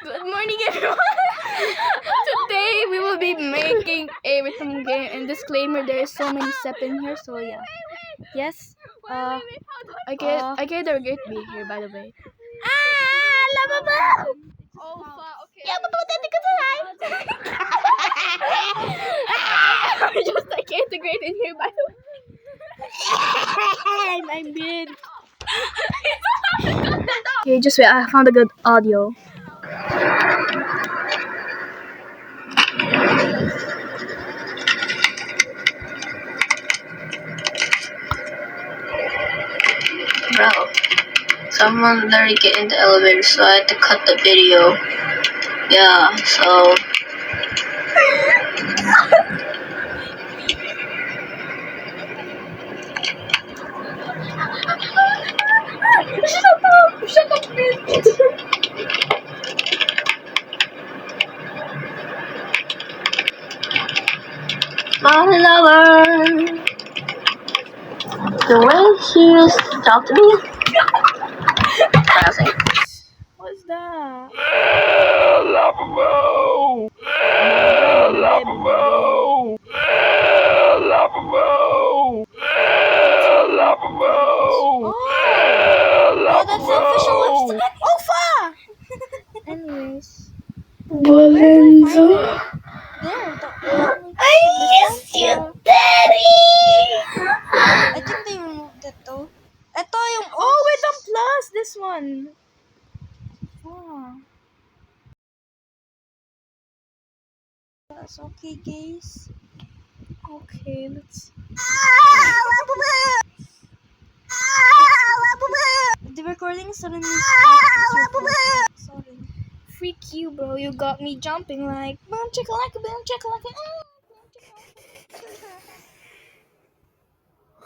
Good morning, everyone. Today we will be making a rhythm game. And disclaimer: there is so many steps in here. So yeah. Yes. I can't regret being here. By the way. Oh, fuck. Okay. Yeah, but I can't integrate in here. By the way. I'm good. Okay, just wait. I found a good audio. Bro, someone literally get in the elevator, so I had to cut the video. Yeah, so. Shut up, bitch. My lover, the way she used to talk to me. Classic. What's that? Oh, that's the official website. Oh, fuck! Anyways. Valenzo. There. I miss you, Daddy! I think they removed it though. Ito yung... Oh, wait, ang plus! This one. Ah. That's okay, guys. Okay, let's... The recording suddenly stopped. Sorry. Freak you, bro. You got me jumping like... Boom, chicka-lacka, boom, chicka-lacka.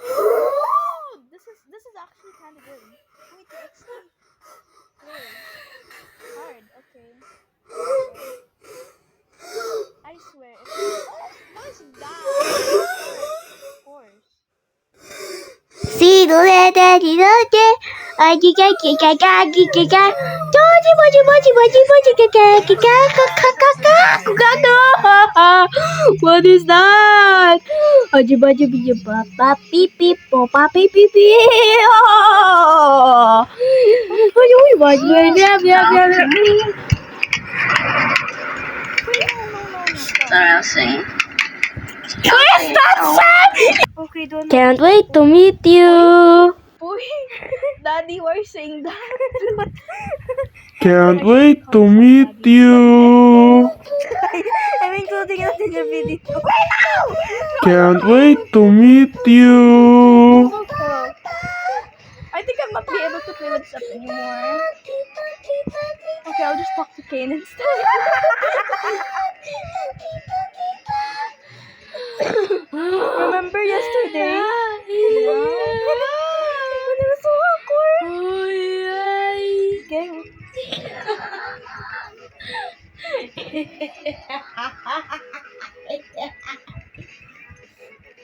Oh, this is actually kind of good. Wait, the XP. Wait. Hard, okay. I swear. What is that? Of course. See the letter, the letter. I get what is that? Aji baji biji papa beep beep papa beep beep beep. Sorry, I was singing. Okay, don't. Can't wait to meet you. Boy, Daddy, why are you saying that? Can't wait to meet you. I'm including that in the video. Can't wait to meet you. I think I'm not be able to play with stuff anymore. Okay, I'll just talk to Kane instead. Remember yesterday? When it was so awkward. Okay.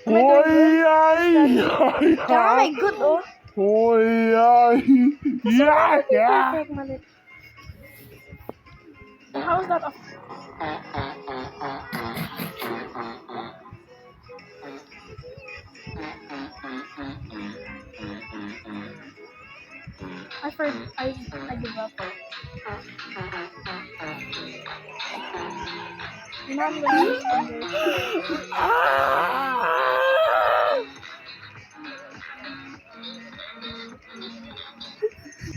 Am I doing good? Am I good, oh? How is that? I give up. You know I'm gonna use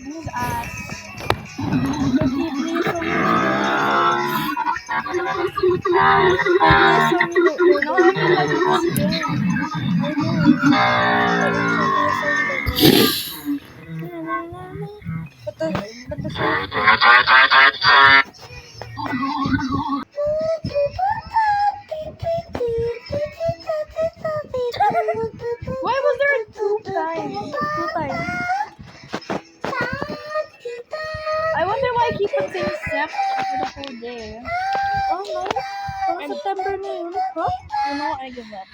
This is ass. Why was there two times? I wonder why I keep on saying step for the whole day. Oh no. From September na yun. Huh? You know, I give up.